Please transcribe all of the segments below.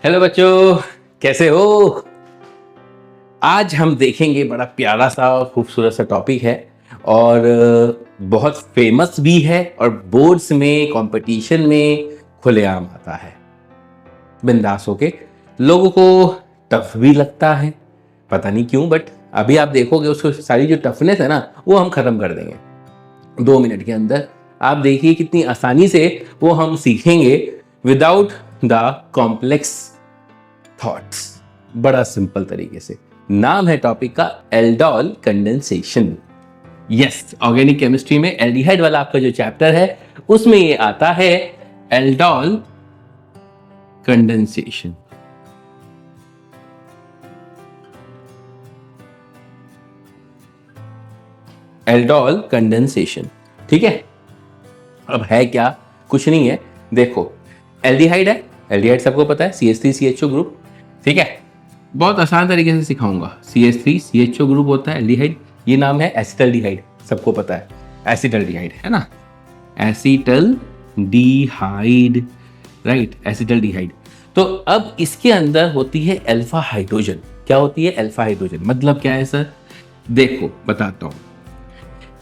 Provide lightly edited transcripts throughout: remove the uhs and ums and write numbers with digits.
Hello बच्चों, कैसे हो? आज हम देखेंगे बड़ा प्यारा सा और खूबसूरत सा टॉपिक है और बहुत फेमस भी है और बोर्ड्स में कंपटीशन में खुलेआम आता है। बिंदास होके लोगों को टफ भी लगता है, पता नहीं क्यों, बट अभी आप देखोगे उसको सारी जो टफनेस है ना वो हम खत्म कर देंगे 2 मिनट के अंदर। आप देखिए कितनी आसानी से वो हम सीखेंगे विदाउट द कॉम्प्लेक्स थॉट्स, बड़ा सिंपल तरीके से। नाम है टॉपिक का aldol condensation. Yes, organic chemistry में एल्डिहाइड वाला आपका जो चैप्टर है उसमें ये आता है एल्डोल कंडेंसेशन। एल्डोल कंडेंसेशन, ठीक है। अब है क्या, कुछ नहीं है। देखो, एल्डिहाइड है, एल्डिहाइड सबको पता है, CH3CHO ग्रुप, ठीक है। बहुत आसान तरीके से सिखाऊंगा। CH3CHO ग्रुप होता है एल्डिहाइड। ये नाम है एसिटल्डिहाइड, सबको पता है, एसिटल्डिहाइड है ना, एसिटल्डिहाइड, राइट, एसिटल्डिहाइड। तो अब इसके अंदर होती है अल्फा हाइड्रोजन। क्या होती है अल्फा हाइड्रोजन? मतलब क्या है सर? देखो बताता हूं।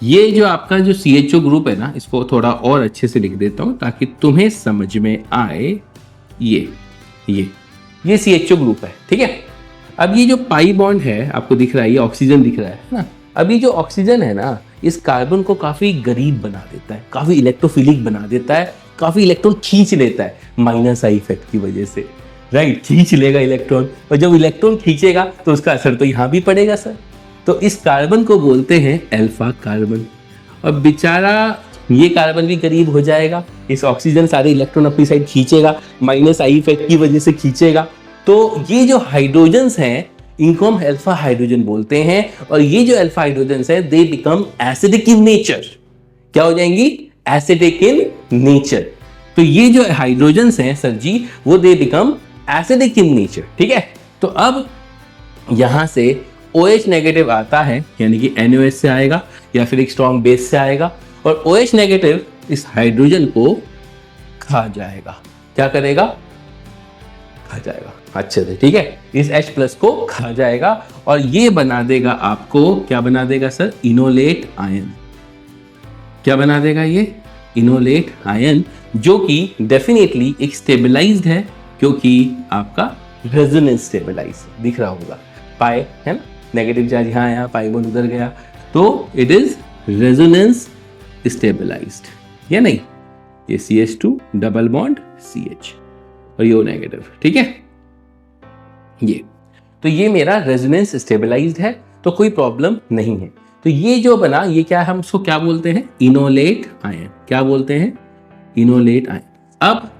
ये जो आपका जो CHO ग्रुप है ना, इसको थोड़ा और अच्छे से लिख देता हूं ताकि तुम्हें समझ में आए। ये CHO ग्रुप है, ठीक है। अब ये जो पाई बॉन्ड है आपको दिख रहा है, ये ऑक्सीजन दिख रहा है ना। अब ये जो ऑक्सीजन है ना, इस कार्बन को काफी गरीब बना देता है, काफी इलेक्ट्रोफिलिक बना देता है, काफी इलेक्ट्रॉन खींच लेता है माइनस आई इफेक्ट की वजह से, राइट। खींच लेगा इलेक्ट्रॉन, और जब इलेक्ट्रॉन खींचेगा तो उसका असर तो यहाँ भी पड़ेगा सर। तो इस कार्बन को बोलते हैं अल्फा कार्बन। और बेचारा ये कार्बन भी गरीब हो जाएगा, इस ऑक्सीजन सारे इलेक्ट्रॉन अपनी साइड खींचेगा, माइनस आई इफेक्ट की वजह से खींचेगा। तो ये जो हाइड्रोजन्स हैं इनको हम अल्फा हाइड्रोजन बोलते हैं। और ये जो अल्फा हाइड्रोजन्स हैं they become acidic in nature. क्या हो जाएंगी? Acidic in nature. तो ये जो हाइड्रोजन्स हैं सर जी, वो they become acidic in nature, ठीक है। तो अब यहां से OH नेगेटिव आता है, यानी कि NOH से आएगा या फिर एक स्ट्रॉन्ग बेस से आएगा, और OH नेगेटिव इस हाइड्रोजन को खा जाएगा। क्या करेगा? खा जाएगा, अच्छे से, ठीक है। इस H प्लस को खा जाएगा और ये बना देगा आपको, क्या बना देगा सर? Enolate ion. क्या बना देगा ये? इनोलेट आयन, जो कि डेफिनेटली एक स्टेबलाइज्ड है, क्योंकि आपका रेजोनेंस स्टेबलाइज दिख रहा होगा। पाई है ना, नेगेटिव चार्ज यहाँ आया, पाई बॉन्ड उधर गया, तो इट इज रेजोनेंस स्टेबलाइज्ड, या नहीं? ये CH2 डबल बॉन्ड CH और ये O नेगेटिव, ठीक है। ये तो ये मेरा रेजोनेंस स्टेबलाइज्ड है, तो कोई प्रॉब्लम नहीं है। तो ये जो बना, ये क्या है, हम उसको क्या बोलते हैं? Enolate ion. क्या बोलते हैं? Enolate ion. अब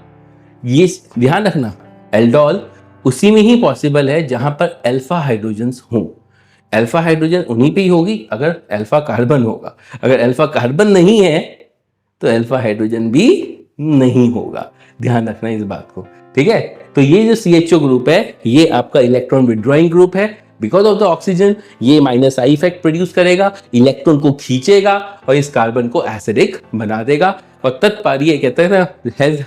ये ध्यान रखना, एल्डोल उसी में ही पॉसिबल है जहां पर अल्फा हाइड्रोजन्स हों। अल्फा हाइड्रोजन उन्हीं पे ही होगी अगर अल्फा कार्बन होगा। अगर अल्फा कार्बन नहीं है तो अल्फा हाइड्रोजन भी नहीं होगा। ध्यान रखना इस बात को, ठीक है। तो ये जो CHO ग्रुप है ये आपका इलेक्ट्रॉन विड्रॉइंग ग्रुप है। बिकॉज ऑफ द ऑक्सीजन ये माइनस आई इफेक्ट प्रोड्यूस करेगा, इलेक्ट्रॉन को खींचेगा और इस कार्बन को एसिडिक बना देगा। और तत्पर्य कहते हैं ना,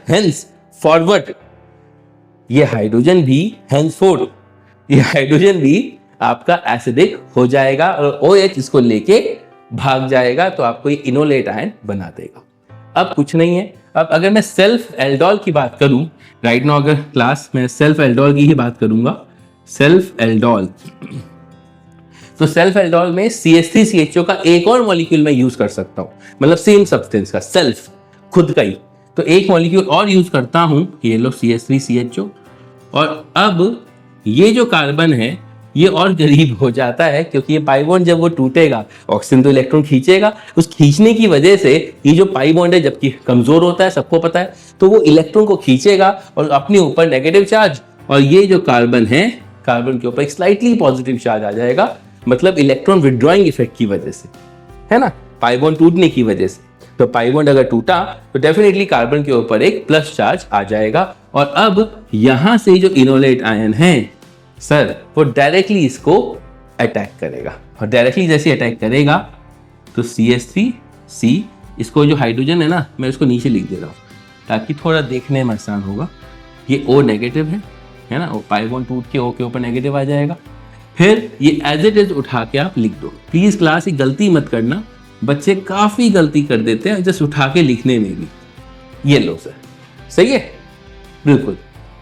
हेंस फॉरवर्ड, ये हाइड्रोजन भी हेंसफोर्ड, ये हाइड्रोजन भी आपका एसिडिक हो जाएगा और OH इसको लेके भाग जाएगा, तो आपको ये इनोलेट आयन बना देगा। अब कुछ नहीं है। अब अगर मैं सेल्फ एल्डोल की बात करूं, राइट नाउ अगर क्लास में सेल्फ एल्डोल की ही बात करूंगा, सेल्फ एल्डोल, तो सेल्फ एल्डोल में CH3CHO का एक और मॉलिक्यूल मैं यूज कर सकता हूं, मतलब सेम सब्सटेंस का, सेल्फ खुद का ही। तो एक मॉलिक्यूल और यूज करता हूं, ये लो CH3CHO, और अब ये जो कार्बन है ये और गरीब हो जाता है, क्योंकि ये पाई बॉन्ड जब वो टूटेगा, ऑक्सीजन तो इलेक्ट्रॉन खींचेगा, उस खींचने की वजह से ये जो पाई बॉन्ड है जबकि कमजोर होता है, सबको पता है, तो वो इलेक्ट्रॉन को खींचेगा और अपने ऊपर नेगेटिव चार्ज, और ये जो कार्बन है, कार्बन के ऊपर एक स्लाइटली पॉजिटिव चार्ज आ जाएगा, मतलब इलेक्ट्रॉन विड्रॉइंग इफेक्ट की वजह से, है ना, पाई बॉन्ड टूटने की वजह से। तो पाई बॉन्ड अगर टूटा तो डेफिनेटली कार्बन के ऊपर एक प्लस चार्ज आ जाएगा। और अब यहां से जो इनोलेट आयन है सर, वो डायरेक्टली इसको अटैक करेगा, और डायरेक्टली जैसे अटैक करेगा तो CH3C, इसको जो हाइड्रोजन है ना, मैं इसको नीचे लिख दे रहा हूँ ताकि थोड़ा देखने में आसान होगा। ये O नेगेटिव है, है ना, वो पाई बॉन्ड टूट के O के ऊपर नेगेटिव आ जाएगा। फिर ये एज इट इज उठा के आप लिख दो। प्लीज क्लास ये गलती मत करना, बच्चे काफी गलती कर देते हैं जस्ट उठा के लिखने में भी। ये लो सर, सही है, बिल्कुल।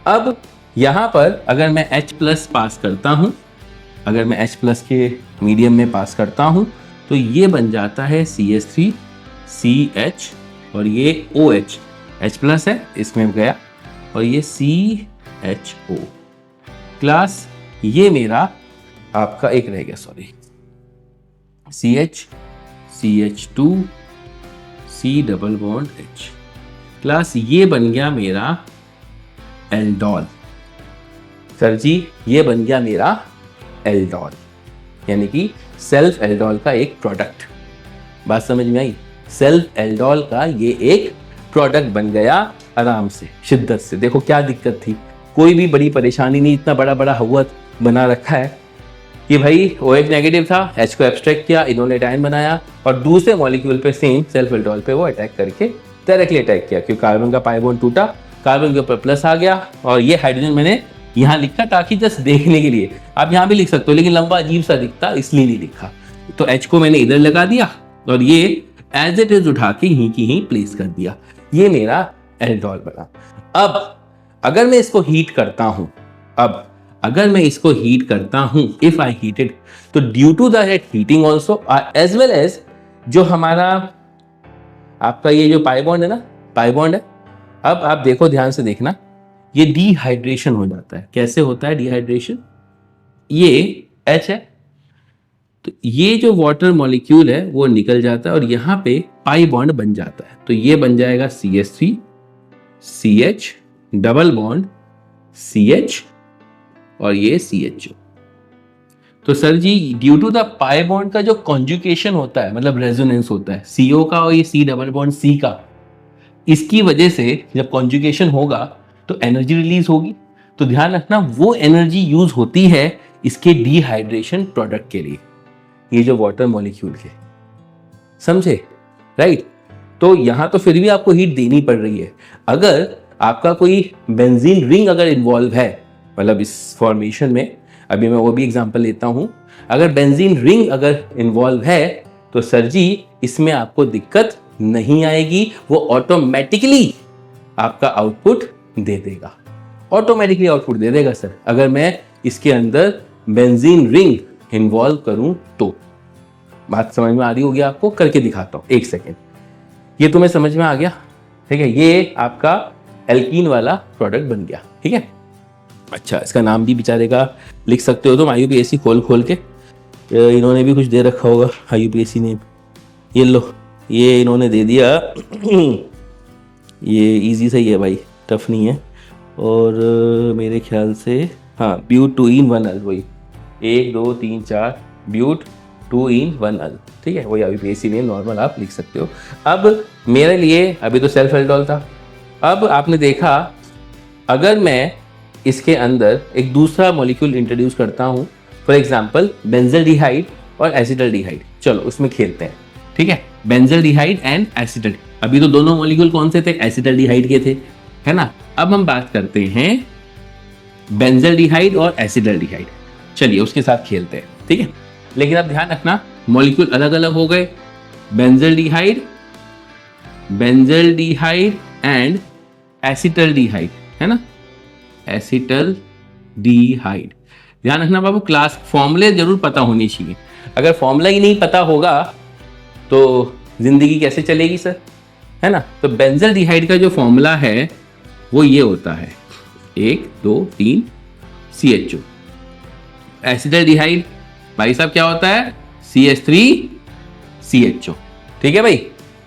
अब यहां पर अगर मैं H प्लस पास करता हूं, अगर मैं H प्लस के मीडियम में पास करता हूं तो ये बन जाता है CH3CH और ये OH, H प्लस है इसमें गया और ये CHO। क्लास ये मेरा आपका एक रह गया, sorry, CH2 C double bond H। Class ये बन गया मेरा एल्डोल। सर जी ये बन गया मेरा एल्डोल, यानी कि सेल्फ एल्डोल का एक प्रोडक्ट। बात समझ में आई? सेल्फ एल्डोल का ये एक प्रोडक्ट बन गया आराम से, शिद्दत से। देखो क्या दिक्कत थी, कोई भी बड़ी परेशानी नहीं। इतना बड़ा बड़ा हवा बना रखा है कि भाई OH नेगेटिव था, H को एब्स्ट्रैक्ट किया, इन्होंने एटायन बनाया और दूसरे मॉलिक्यूल पे सेम सेल्फ एल्डोल पे वो अटैक करके डायरेक्टली अटैक किया, क्योंकि कार्बन का पाई बॉन्ड टूटा, कार्बन के ऊपर प्लस आ गया और ये हाइड्रोजन मैंने यहाँ लिखा ताकि जस्ट देखने के लिए। आप यहाँ भी लिख सकते हो लेकिन लंबा अजीब सा दिखता इसलिए नहीं लिखा। तो H को मैंने इधर लगा दिया और ये एज इट इज उठा के यहीं की यहीं प्लेस कर दिया। ये मेरा एल्डोल बना। अब अगर मैं इसको हीट करता हूं, अब अगर मैं इसको हीट करता हूं, इफ आई हीटेड, तो due to the heating also as well as जो हमारा आपका ये जो पाई बॉन्ड है ना, पाई बॉन्ड है, अब आप देखो ध्यान से देखना, ये डिहाइड्रेशन हो जाता है। कैसे होता है डिहाइड्रेशन? ये H है तो ये जो वाटर मॉलिक्यूल है वो निकल जाता है और यहाँ पे पाई बॉन्ड बन जाता है। तो ये बन जाएगा CH3 CH double bond CH और ये CHO। तो sir ji due to the pi bond का जो कॉन्जुगेशन होता है, मतलब रेजोनेंस होता है CO का और ये C डबल बॉन्ड C का, इसकी वजह से जब कॉन्जुगेशन होगा तो एनर्जी रिलीज होगी। तो ध्यान रखना वो एनर्जी यूज होती है इसके डिहाइड्रेशन प्रोडक्ट के लिए, ये जो वाटर मॉलिक्यूल के, समझे? राइट। तो यहां तो फिर भी आपको हीट देनी पड़ रही है। अगर आपका कोई बेंजीन रिंग अगर इन्वॉल्व है, मतलब इस फॉर्मेशन में, अभी मैं वो भी एग्जांपल लेता हूं, अगर बेंजीन रिंग अगर इन्वॉल्व है तो सर जी इसमें आपको दिक्कत नहीं आएगी, वो ऑटोमेटिकली आपका आउटपुट दे देगा, ऑटोमेटिकली आउटपुट दे देगा सर, अगर मैं इसके अंदर बेंजीन रिंग इन्वॉल्व करूं तो। बात समझ में आ रही होगी आपको? करके दिखाता हूं, एक सेकेंड। ये तुम्हें समझ में आ गया? ठीक है, ये आपका एल्कीन वाला प्रोडक्ट बन गया। ठीक है, अच्छा इसका नाम भी बेचारे का लिख सकते हो तुम, IUPAC खोल के इन्होंने भी कुछ दे रखा होगा IUPAC ने। ये लो, ये इन्होंने दे दिया ये इजी सही है भाई, टफ नहीं है। और मेरे ख्याल से हाँ, ब्यूट 2 in 1 अल, वही 1 2 3 4 ब्यूट 2 in 1 अल। ठीक है, वही IUPAC ने, नॉर्मल आप लिख सकते हो। अब मेरे लिए अभी तो सेल्फ एल्डोल था, अब आपने देखा अगर मैं इसके अंदर एक दूसरा मॉलिक्यूल इंट्रोड्यूस करता हूँ, फॉर एग्जाम्पल बेंजल्डिहाइड और एसिटल्डिहाइड, चलो उसमें खेलते हैं। ठीक है, बेंजल्डिहाइड एंड एसिटल, अभी तो दोनों मॉलिक्यूल कौन से थे? एसिटल्डिहाइड के थे, है ना। अब हम बात करते हैं बेंजल्डिहाइड और एसिटल्डिहाइड, चलिए उसके साथ खेलते हैं। ठीक है, लेकिन अब ध्यान रखना मॉलिक्यूल अलग अलग हो गए, बेंजल्डिहाइड एंड एसिटल्डिहाइड, है ना, एसिटल्डिहाइड। ध्यान रखना बाबू, क्लास फॉर्मूले जरूर पता होनी चाहिए। अगर फॉर्मूला ही नहीं पता होगा तो जिंदगी कैसे चलेगी सर, है ना। तो बेंजल्डिहाइड का जो फॉर्मूला है वो ये होता है 1 2 3 CHO। एसिटल्डिहाइड भाई साहब क्या होता है? CH3 CHO। ठीक है भाई,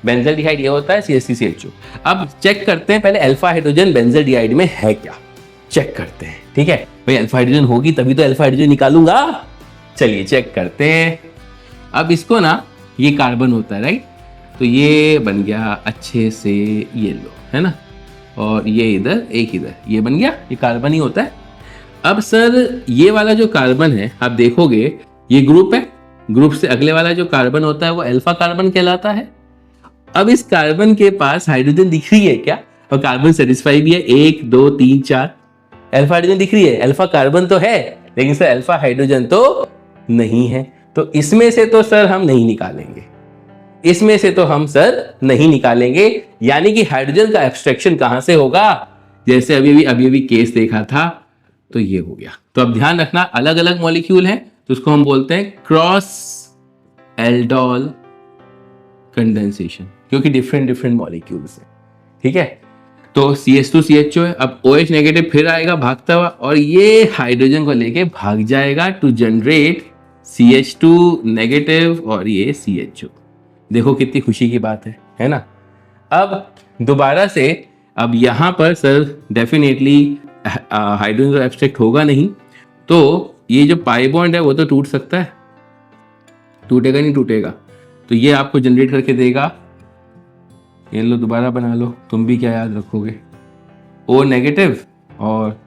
बेंजल्डिहाइड ये होता है CH3 CHO। अब चेक करते हैं पहले अल्फा हाइड्रोजन बेंजल्डिहाइड में है क्या, चेक करते हैं। ठीक है भाई, अल्फा हाइड्रोजन होगी तभी तो अल्फा हाइड्रोजन निकालूंगा। चलिए चेक करते हैं। अब इसको ना, ये कार्बन होता है राइट, तो ये बन गया अच्छे से येलो, है ना, और ये इधर एक इधर, ये बन गया, ये कार्बन ही होता है। अब सर ये वाला जो कार्बन है आप देखोगे ये ग्रुप है, ग्रुप से अगले वाला जो कार्बन होता है वो अल्फा कार्बन कहलाता है। अब इस कार्बन के पास हाइड्रोजन दिख रही है क्या? और कार्बन सेटिस्फाई भी है, 1 2 3 4, अल्फा हाइड्रोजन दिख रही है, अल्फा कार्बन तो है लेकिन सर अल्फा हाइड्रोजन तो नहीं है। तो इसमें से तो सर हम नहीं निकालेंगे, इसमें से तो हम सर नहीं निकालेंगे। यानी कि हाइड्रोजन का एब्स्ट्रैक्शन कहां से होगा, जैसे अभी केस देखा था तो ये हो गया। तो अब ध्यान रखना अलग अलग मॉलिक्यूल हैं तो उसको हम बोलते हैं क्रॉस एल्डोल कंडेंसेशन, क्योंकि डिफरेंट मॉलिक्यूल्स हैं। ठीक है, तो CH2CHO है, अब OH नेगेटिव फिर आएगा भागता हुआ और ये हाइड्रोजन को लेके भाग जाएगा टू जनरेट CH2 नेगेटिव और ये CHO। देखो कितनी खुशी की बात है ना। अब दोबारा से अब यहां पर सर डेफिनेटली हाइड्रोजन एब्स्ट्रैक्ट होगा नहीं, तो ये जो पाई बॉन्ड है वो तो टूट सकता है, टूटेगा नहीं टूटेगा, तो ये आपको जनरेट करके देगा। ये लो दोबारा बना लो, तुम भी क्या याद रखोगे, O नेगेटिव और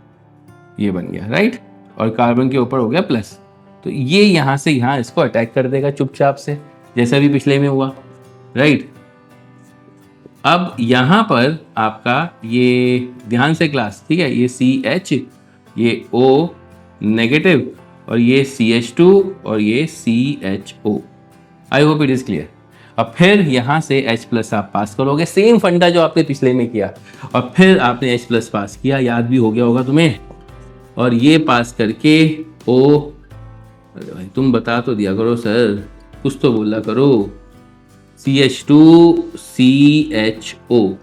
ये बन गया राइट, और कार्बन के ऊपर हो गया प्लस। तो ये यहां से यहां इसको अटैक कर देगा चुपचाप से, जैसा भी पिछले में हुआ राइट। अब यहां पर आपका ये ध्यान से क्लास, ठीक है, ये CH, ये O नेगेटिव और ये CH2 और ये CHO। I hope it is clear. अब फिर यहां से H+ आप पास करोगे, सेम फंडा जो आपने पिछले में किया, और फिर आपने H+ पास किया, याद भी हो गया होगा तुम्हें, और ये पास करके O, अरे भाई तुम बता तो दिया करो सर, कुछ तो बोला करो, CH2CHO।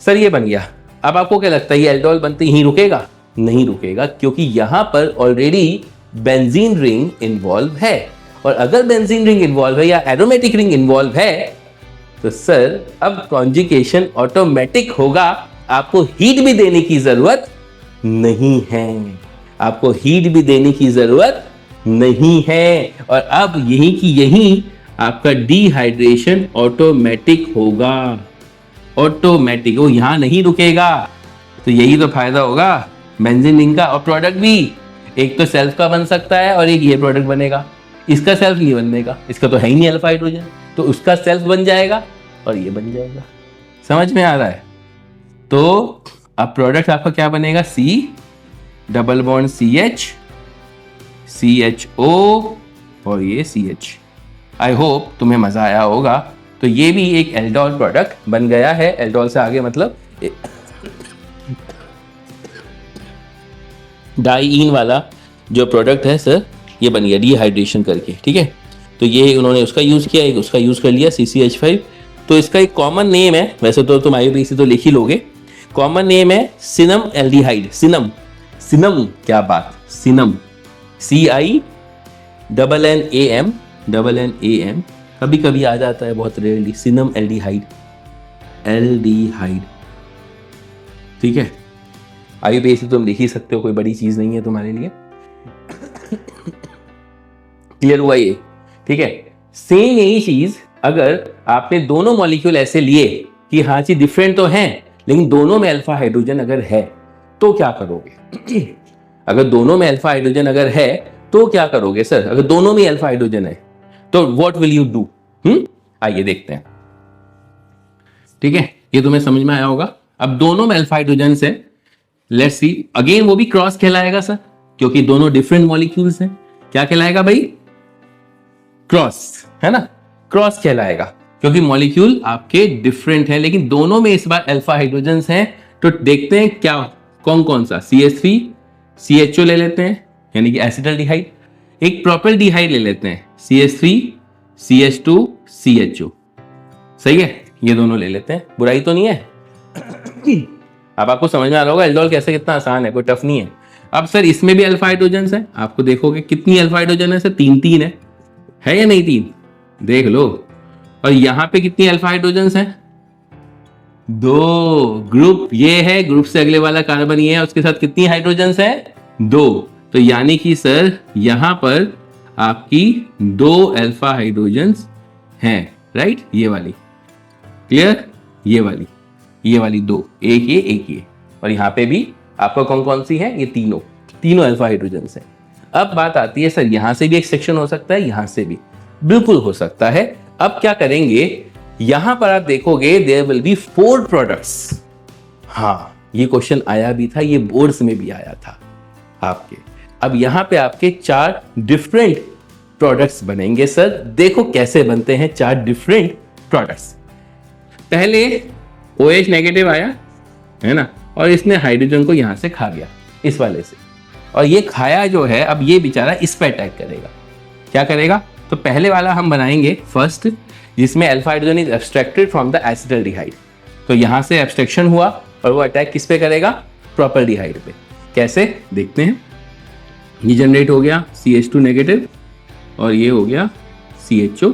सर ये बन गया। अब आपको क्या लगता है ये एल्डोल बनते ही रुकेगा? नहीं रुकेगा, क्योंकि यहां पर ऑलरेडी बेंजीन रिंग इन्वॉल्व है, और अगर बेंजीन रिंग इन्वॉल्व है या एरोमेटिक रिंग इन्वॉल्व है तो सर अब कॉन्जुगेशन ऑटोमेटिक होगा, आपको हीट भी देने की जरूरत नहीं है, आपको हीट भी देने की जरूरत नहीं है। और अब यही की यही आपका डिहाइड्रेशन ऑटोमेटिक होगा, ऑटोमेटिक, वो यहां नहीं रुकेगा। तो यही तो फायदा होगा बेंजीन रिंग का। और प्रोडक्ट भी एक तो सेल्फ का बन सकता है और एक ये प्रोडक्ट बनेगा, इसका सेल्फ नहीं बननेगा, इसका तो है ही नहीं अल्फा हाइड्रोजन, तो उसका सेल्फ बन जाएगा और ये बन जाएगा। समझ में आ रहा है? तो अब प्रोडक्ट आपका क्या बनेगा, C double bond CH CHO और ये CH। आई होप तुम्हें मजा आया होगा। तो ये भी एक एल्डोल प्रोडक्ट बन गया है। एल्डोल से आगे मतलब डाईइन वाला जो प्रोडक्ट है सर, ये बन गया डिहाइड्रेशन करके। ठीक है, तो ये उन्होंने उसका यूज किया, एक उसका यूज कर लिया CCH5। तो इसका एक कॉमन नेम है, वैसे तो तुम IUPAC तो लिख ही लोगे, कॉमन नेम है सिनम एल्डिहाइड। सिनम, सिनम क्या बात, सिनम, CINNAM, कभी कभी आ जाता है, बहुत रेयरली, सिनम एल्डिहाइड, एल्डिहाइड। ठीक है, IUPAC तुम लिख ही सकते हो, कोई बड़ी चीज नहीं है तुम्हारे लिए। क्लियर हुआ ये? ठीक है, सेम यही चीज अगर आपने दोनों मॉलिक्यूल ऐसे लिए कि हाँ जी डिफरेंट तो हैं लेकिन दोनों में अल्फा हाइड्रोजन अगर है तो क्या करोगे? अगर दोनों में अल्फा हाइड्रोजन अगर है तो क्या करोगे सर? अगर दोनों में अल्फा हाइड्रोजन है तो व्हाट विल यू डू? आइए देखते हैं। ठीक है, ये तुम्हें समझ में आया होगा। अब दोनों में अल्फा हाइड्रोजन है, लेट्स सी अगेन, वो भी क्रॉस कहलाएगा सर, क्योंकि दोनों डिफरेंट मॉलिक्यूल्स हैं। क्या कहलाएगा भाई? क्रॉस, है ना, क्रॉस कहलाएगा, क्योंकि मॉलिक्यूल आपके डिफरेंट हैं लेकिन दोनों में इस बार अल्फा हाइड्रोजन्स हैं। तो देखते हैं क्या कौन कौन सा, CH3 CHO ले लेते हैं, यानी कि एसिटल्डिहाइड। एक प्रोपेल्डिहाइड ले लेते हैं, CH3 CH2 CHO। सही है, ये दोनों ले लेते हैं, बुराई तो नहीं है। अब आपको समझ में आ रहा होगा एल्डोल कैसे कितना आसान है, कोई टफ नहीं है। अब सर इसमें भी अल्फा हाइड्रोजन्स हैं, आपको देखोगे कितनी अल्फा हाइड्रोजन है सर, 3 है या नहीं? 3 देख लो। और यहां पे कितनी अल्फा हाइड्रोजन्स हैं? 2। ग्रुप ये है, ग्रुप से अगले वाला कार्बन ये है, उसके साथ कितनी हाइड्रोजन्स हैं? 2। तो यानी कि सर यहां पर आपकी 2 अल्फा हाइड्रोजन्स हैं, राइट? ये वाली क्लियर, ये वाली 2, एक ये, और यहां पे भी आपका कौन कौन सी है? ये तीनों अल्फा हाइड्रोजन्स हैं। अब बात आती है सर यहां से भी एक सेक्शन हो सकता है, यहां से भी बिल्कुल हो सकता है। अब क्या करेंगे, यहां पर आप देखोगे देयर विल बी 4 प्रोडक्ट्स। हाँ, ये क्वेश्चन आया भी था, ये बोर्ड्स में भी आया था आपके। अब यहाँ पे आपके 4 डिफरेंट प्रोडक्ट्स बनेंगे सर। देखो कैसे बनते हैं 4 डिफरेंट प्रोडक्ट्स। पहले OH नेगेटिव आया है ना, और इसने हाइड्रोजन को यहाँ से खा गया इस वाले से, और ये खाया जो है अब ये बेचारा इस पर अटैक करेगा। क्या करेगा? तो पहले वाला हम बनाएंगे फर्स्ट, जिसमें alpha hydrogen is abstracted from the acetaldehyde. तो यहाँ से एब्स्ट्रैक्शन हुआ और वो अटैक किस पे करेगा? प्रोपेल्डिहाइड पे। कैसे देखते हैं। ये जनरेट हो गया CH2 नेगेटिव, और ये हो गया CHO,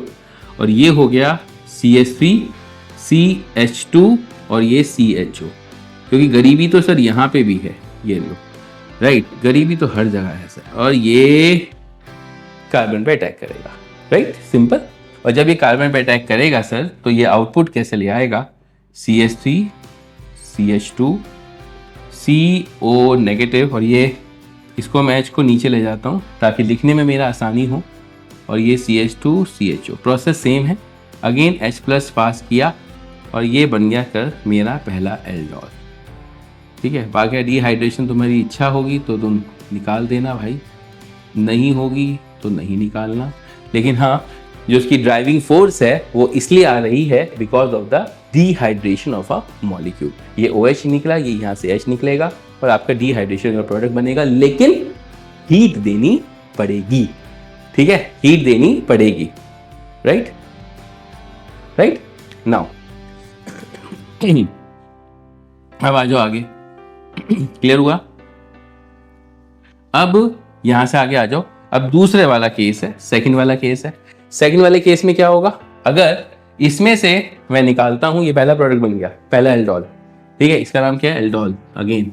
और ये हो गया CH3 CH2 और ये CHO। क्योंकि गरीबी तो सर यहाँ पे भी है, ये लो, राइट, गरीबी तो हर जगह है सर। और ये कार्बन पे अटैक करेगा, राइट, सिंपल। और जब ये कार्बन पे अटैक करेगा सर, तो ये आउटपुट कैसे ले आएगा? CH3 CH2 CO नेगेटिव, और ये इसको मैं H को नीचे ले जाता हूँ ताकि लिखने में मेरा आसानी हो, और ये CH2 CHO। प्रोसेस सेम है, अगेन H प्लस पास किया और ये बन गया कर मेरा पहला एल्डोल। ठीक है, बाकी डिहाइड्रेशन तुम्हारी इच्छा होगी तो तुम निकाल देना भाई, नहीं होगी तो नहीं निकालना। लेकिन हाँ, जो उसकी ड्राइविंग फोर्स है वो इसलिए आ रही है because of the dehydration of a molecule. ये OH निकला, ये यहाँ से H निकलेगा और आपका डिहाइड्रेशन का प्रोडक्ट बनेगा, लेकिन हीट देनी पड़ेगी। ठीक है, हीट देनी पड़ेगी, राइट राइट। नाउ अब आ जाओ आगे। क्लियर हुआ? अब यहां से आगे आ जाओ। अब दूसरे वाला केस है, सेकंड वाला केस है। सेकंड वाले केस में क्या होगा? अगर इसमें से मैं निकालता हूं, ये पहला प्रोडक्ट बन गया, पहला एल्डोल। ठीक है, इसका नाम क्या है? एल्डोल। अगेन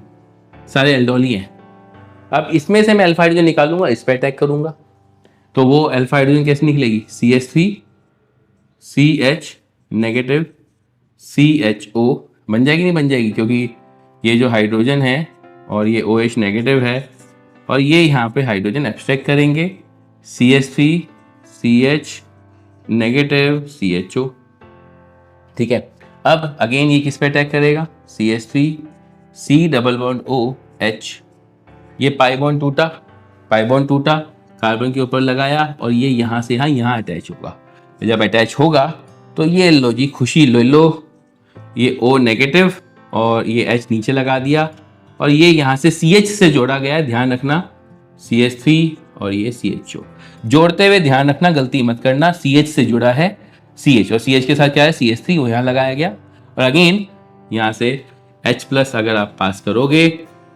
सारे एल्डोल ही हैं। अब इसमें से मैं अल्फा हाइड्रोजन निकालूंगा, इस पर अटैक करूंगा, तो वो अल्फा हाइड्रोजन कैसे निकलेगी? CH3 CH नेगेटिव CHO बन जाएगी, नहीं बन जाएगी? क्योंकि ये जो हाइड्रोजन है और ये OH नेगेटिव है, और ये यहाँ पे हाइड्रोजन एब्स्ट्रैक्ट करेंगे, CH3 CH नेगेटिव CHO। ठीक है, अब अगेन ये किस पे अटैक करेगा? CH3 C double bond OH। ये पाई बॉन्ड टूटा, कार्बन के ऊपर लगाया, और ये यहाँ से यहाँ अटैच होगा। जब अटैच होगा तो ये लो जी, खुशी ले लो, ये O नेगेटिव और ये H नीचे लगा दिया, और ये यहाँ से CH से जोड़ा गया है, ध्यान रखना, CH3 और ये CHO। जोड़ते हुए ध्यान रखना, गलती मत करना, CH से जुड़ा है CH, और CH के साथ क्या है? CH3, वो यहाँ लगाया गया, और अगेन यहाँ से H प्लस अगर आप पास करोगे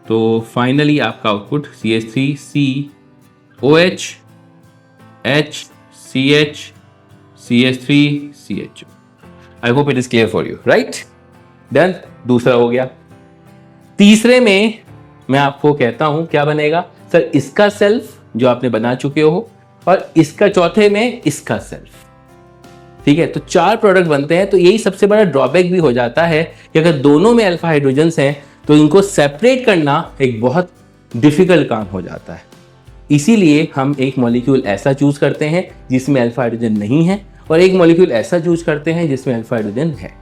तो फाइनली आपका output CH3 COH H CH CH3 CHO। I hope it is clear for you, right? Done. दूसरा हो गया। तीसरे में मैं आपको कहता हूं क्या बनेगा सर? इसका सेल्फ जो आपने बना चुके हो, और इसका चौथे में इसका सेल्फ। ठीक है, तो 4 प्रोडक्ट बनते हैं। तो यही सबसे बड़ा ड्रॉबैक भी हो जाता है कि अगर दोनों में अल्फा हाइड्रोजन्स हैं तो इनको सेपरेट करना एक बहुत डिफिकल्ट काम हो जाता है। इसीलिए हम एक मॉलिक्यूल ऐसा चूज करते हैं जिसमें अल्फा हाइड्रोजन नहीं है, और एक मॉलिक्यूल ऐसा चूज करते हैं जिसमें अल्फा हाइड्रोजन है।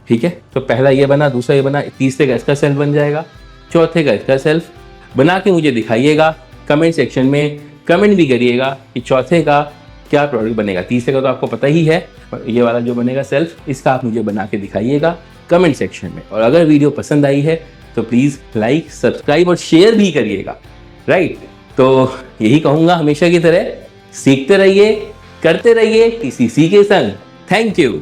ठीक है, तो पहला ये बना, दूसरा ये बना, तीसरे का इसका सेल्फ बन जाएगा, चौथे का इसका सेल्फ बना के मुझे दिखाइएगा। कमेंट सेक्शन में कमेंट भी करिएगा कि चौथे का क्या प्रोडक्ट बनेगा। तीसरे का तो आपको पता ही है, ये वाला जो बनेगा सेल्फ, इसका आप मुझे बना के दिखाइएगा कमेंट सेक्शन में। और अगर वीडियो पसंद आई है तो प्लीज़ लाइक, सब्सक्राइब और शेयर भी करिएगा, राइट? तो यही कहूँगा, हमेशा की तरह सीखते रहिए, करते रहिए, TCC के संग। Thank you.